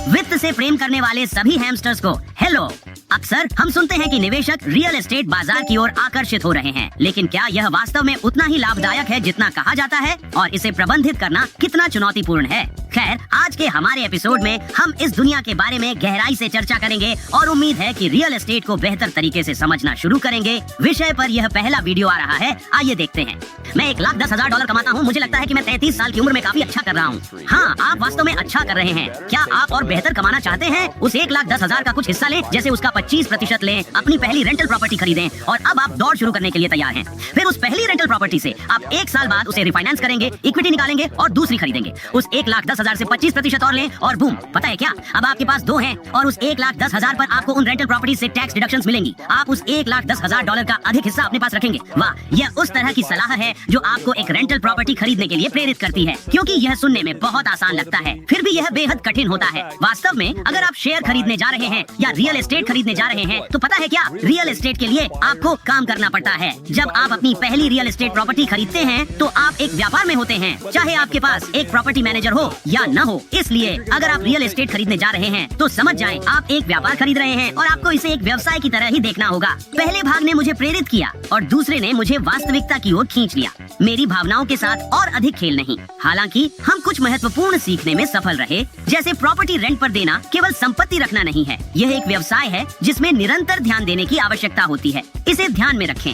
वित्त से प्रेम करने वाले सभी हैमस्टर्स को हेलो। अक्सर हम सुनते हैं कि निवेशक रियल एस्टेट बाजार की ओर आकर्षित हो रहे हैं, लेकिन क्या यह वास्तव में उतना ही लाभदायक है जितना कहा जाता है, और इसे प्रबंधित करना कितना चुनौतीपूर्ण है? खैर, आज के हमारे एपिसोड में हम इस दुनिया के बारे में गहराई से चर्चा करेंगे और उम्मीद है कि रियल एस्टेट को बेहतर तरीके से समझना शुरू करेंगे। विषय पर यह पहला वीडियो आ रहा है, आइए देखते हैं। मैं $1,10,000 कमाता हूँ। मुझे लगता है कि मैं 33 साल की उम्र में काफी अच्छा कर रहा हूँ। हाँ, आप वास्तव में अच्छा कर रहे हैं। क्या आप और बेहतर कमाना चाहते हैं? उस 1,10,000 का कुछ हिस्सा लें, जैसे उसका 25% लें, अपनी पहली रेंटल प्रॉपर्टी खरीदें और अब आप दौड़ शुरू करने के लिए तैयार हैं। फिर उस पहली रेंटल प्रॉपर्टी से आप 1 साल बाद उसे रिफाइनेंस करेंगे, इक्विटी निकालेंगे और दूसरी खरीदेंगे। उस 1,10,000 से 25% और लें और बूम, पता है क्या, अब आपके पास 2 हैं और उस 1,10,000 पर आपको उन रेंटल प्रॉपर्टी से टैक्स डिडक्शंस मिलेंगी। आप उस $1,10,000 का अधिक हिस्सा अपने पास रखेंगे। वाह, यह उस तरह की सलाह है जो आपको एक रेंटल प्रॉपर्टी खरीदने के लिए प्रेरित करती है, क्योंकि यह सुनने में बहुत आसान लगता है, फिर भी यह बेहद कठिन होता है। वास्तव में अगर आप शेयर खरीदने जा रहे हैं या रियल एस्टेट खरीदने जा रहे हैं, तो पता है क्या, रियल एस्टेट के लिए आपको काम करना पड़ता है। जब आप अपनी पहली रियल एस्टेट प्रॉपर्टी खरीदते हैं तो आप एक व्यापार में होते हैं, चाहे आपके पास एक प्रॉपर्टी मैनेजर हो या न हो। इसलिए अगर आप रियल एस्टेट खरीदने जा रहे हैं तो समझ जाएं, आप एक व्यापार खरीद रहे हैं और आपको इसे एक व्यवसाय की तरह ही देखना होगा। पहले भाग ने मुझे प्रेरित किया और दूसरे ने मुझे वास्तविकता की ओर खींच लिया। मेरी भावनाओं के साथ और अधिक खेल नहीं। हालांकि हम कुछ महत्वपूर्ण सीखने में सफल रहे, जैसे प्रॉपर्टी रेंट पर देना केवल संपत्ति रखना नहीं है, यह एक व्यवसाय है जिसमें निरंतर ध्यान देने की आवश्यकता होती है। इसे ध्यान में रखें।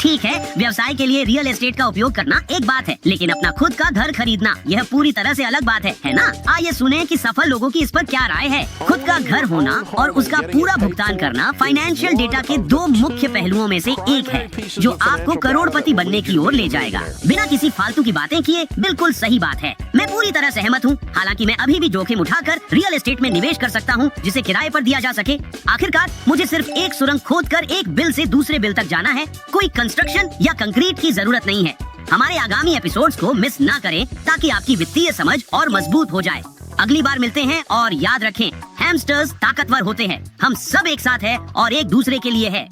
ठीक है, व्यवसाय के लिए रियल एस्टेट का उपयोग करना एक बात है, लेकिन अपना खुद का घर खरीदना यह पूरी तरह से अलग बात है ना? आइए सुने कि सफल लोगों की इस पर क्या राय है। खुद का घर होना और उसका पूरा भुगतान करना फाइनेंशियल डेटा के 2 मुख्य पहलुओं में से एक है, जो आपको करोड़पति बनने की ओर ले जाएगा, बिना किसी फालतू की बातें किए। बिल्कुल सही बात है, मैं पूरी तरह सहमत हूँ। हालांकि मैं अभी भी जोखिम उठाकर रियल एस्टेट में निवेश कर सकता हूँ, जिसे किराए पर दिया जा सके। आखिरकार मुझे सिर्फ एक सुरंग खोदकर एक बिल से दूसरे बिल तक जाना है, कोई कंस्ट्रक्शन या कंक्रीट की जरूरत नहीं है। हमारे आगामी एपिसोड्स को मिस ना करें ताकि आपकी वित्तीय समझ और मजबूत हो जाए। अगली बार मिलते हैं और याद रखें, हैमस्टर्स ताकतवर होते हैं, हम सब एक साथ हैं और एक दूसरे के लिए है।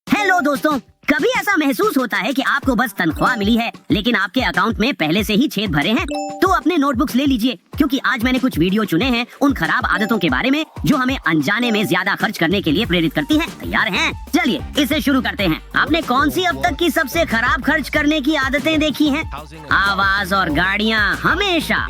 हेलो दोस्तों, कभी ऐसा महसूस होता है कि आपको बस तनख्वाह मिली है लेकिन आपके अकाउंट में पहले से ही छेद भरे हैं? तो अपने नोटबुक्स ले लीजिए, क्योंकि आज मैंने कुछ वीडियो चुने हैं उन खराब आदतों के बारे में जो हमें अनजाने में ज्यादा खर्च करने के लिए प्रेरित करती हैं। तैयार हैं? चलिए इसे शुरू करते हैं। आपने कौन सी अब तक की सबसे खराब खर्च करने की आदतें देखी हैं? आवाज और गाड़ियाँ। हमेशा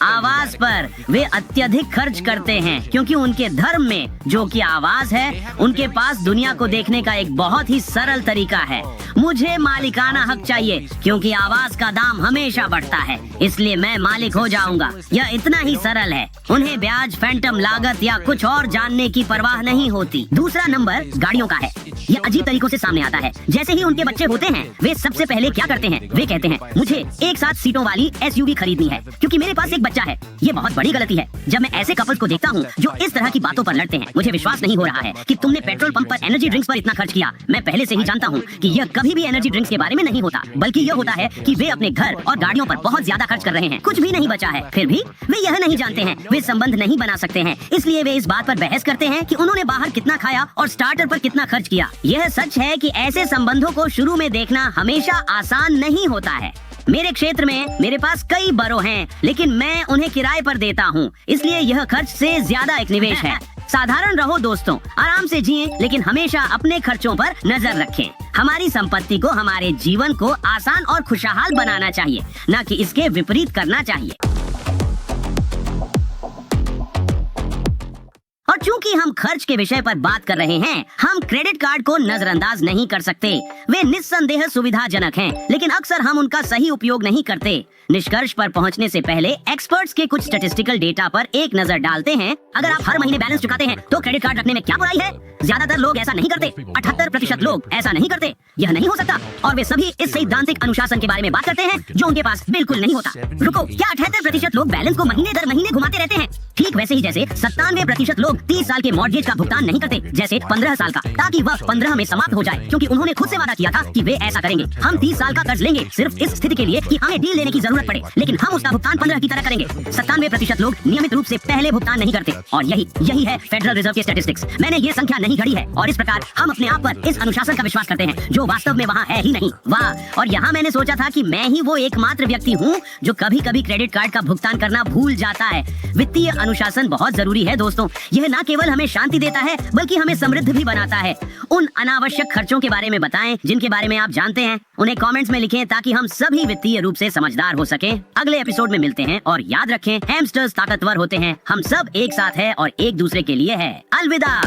आवाज पर वे अत्यधिक खर्च करते हैं, क्योंकि उनके धर्म में जो कि आवाज है, उनके पास दुनिया को देखने का एक बहुत ही सरल तरीका है। मुझे मालिकाना हक चाहिए, क्योंकि आवाज का दाम हमेशा बढ़ता है, इसलिए मैं मालिक हो जाऊंगा। यह इतना ही सरल है। उन्हें ब्याज, फैंटम लागत या कुछ और जानने की परवाह नहीं होती। दूसरा नंबर गाड़ियों का है। यह अजीब तरीकों से सामने आता है। जैसे ही उनके बच्चे होते हैं, वे सबसे पहले क्या करते हैं? वे कहते हैं, मुझे एक साथ सीटों वाली SUV खरीदनी है, क्योंकि मेरे पास एक बच्चा है। ये बहुत बड़ी गलती है। जब मैं ऐसे कपल्स को देखता हूँ जो इस तरह की बातों पर लड़ते हैं, मुझे विश्वास नहीं हो रहा है कि तुमने पेट्रोल पंप पर एनर्जी ड्रिंक्स पर इतना खर्च किया। मैं पहले से ही जानता हूँ कि यह कभी भी एनर्जी ड्रिंक्स के बारे में नहीं होता, बल्कि यह होता है कि वे अपने घर और गाड़ियों पर बहुत ज्यादा खर्च कर रहे हैं। कुछ भी नहीं बचा है। फिर भी वे यह नहीं जानते हैं, वे संबंध नहीं बना सकते हैं, इसलिए वे इस बात पर बहस करते हैं कि उन्होंने बाहर कितना खाया और स्टार्टर पर कितना खर्च किया। यह सच है कि ऐसे संबंधों को शुरू में देखना हमेशा आसान नहीं होता है। मेरे क्षेत्र में मेरे पास कई बरो हैं, लेकिन मैं उन्हें किराए पर देता हूँ, इसलिए यह खर्च से ज्यादा एक निवेश है। साधारण रहो दोस्तों, आराम से जिएं, लेकिन हमेशा अपने खर्चों पर नजर रखें। हमारी संपत्ति को हमारे जीवन को आसान और खुशहाल बनाना चाहिए, न कि इसके विपरीत करना चाहिए। और चूंकि हम खर्च के विषय पर बात कर रहे हैं, हम क्रेडिट कार्ड को नजरअंदाज नहीं कर सकते। वे निस्संदेह सुविधाजनक हैं, लेकिन अक्सर हम उनका सही उपयोग नहीं करते। निष्कर्ष पर पहुंचने से पहले एक्सपर्ट्स के कुछ स्टैटिस्टिकल डेटा पर एक नजर डालते हैं। अगर आप हर महीने बैलेंस चुकाते हैं तो क्रेडिट कार्ड रखने में क्या बुराई है? ज्यादातर लोग ऐसा नहीं करते। 78% लोग ऐसा नहीं करते। यह नहीं हो सकता। और वे सभी इस सैद्धांतिक अनुशासन के बारे में बात करते हैं जो उनके पास बिल्कुल नहीं होता। रुको, क्या 78% लोग बैलेंस को महीने दर महीने घुमाते रहते हैं? ठीक वैसे ही जैसे 97% लोग 30 साल के मॉर्गेज का भुगतान नहीं करते, जैसे 15 साल का, ताकि वह 15 में समाप्त हो जाए, क्योंकि उन्होंने खुद से वादा किया था कि वे ऐसा करेंगे। हम 30 साल का कर्ज लेंगे सिर्फ इस स्थिति के लिए कि हमें डील लेने की जरूरत पड़े, लेकिन हम उसका भुगतान 15 की तरह करेंगे। 97% लोग नियमित रूप से पहले भुगतान नहीं करते, और यही है फेडरल रिजर्व के स्टैटिस्टिक्स। मैंने ये संख्या नहीं घड़ी है, और इस प्रकार हम अपने आप पर इस अनुशासन का विश्वास करते हैं जो वास्तव में वहाँ है ही नहीं। वाह! और यहाँ मैंने सोचा था कि मैं ही वो एकमात्र व्यक्ति हूँ जो कभी कभी क्रेडिट कार्ड का भुगतान करना भूल जाता है। वित्तीय अनुशासन बहुत जरूरी है दोस्तों। यह न केवल हमें शांति देता है बल्कि हमें समृद्ध भी बनाता है। उन अनावश्यक खर्चों के बारे में बताएं जिनके बारे में आप जानते हैं, उन्हें कमेंट्स में लिखें ताकि हम सभी वित्तीय रूप से समझदार हो सकें। अगले एपिसोड में मिलते हैं, और याद रखें, हैमस्टर्स ताकतवर होते हैं, हम सब एक साथ हैं और एक दूसरे के लिए है। अलविदा।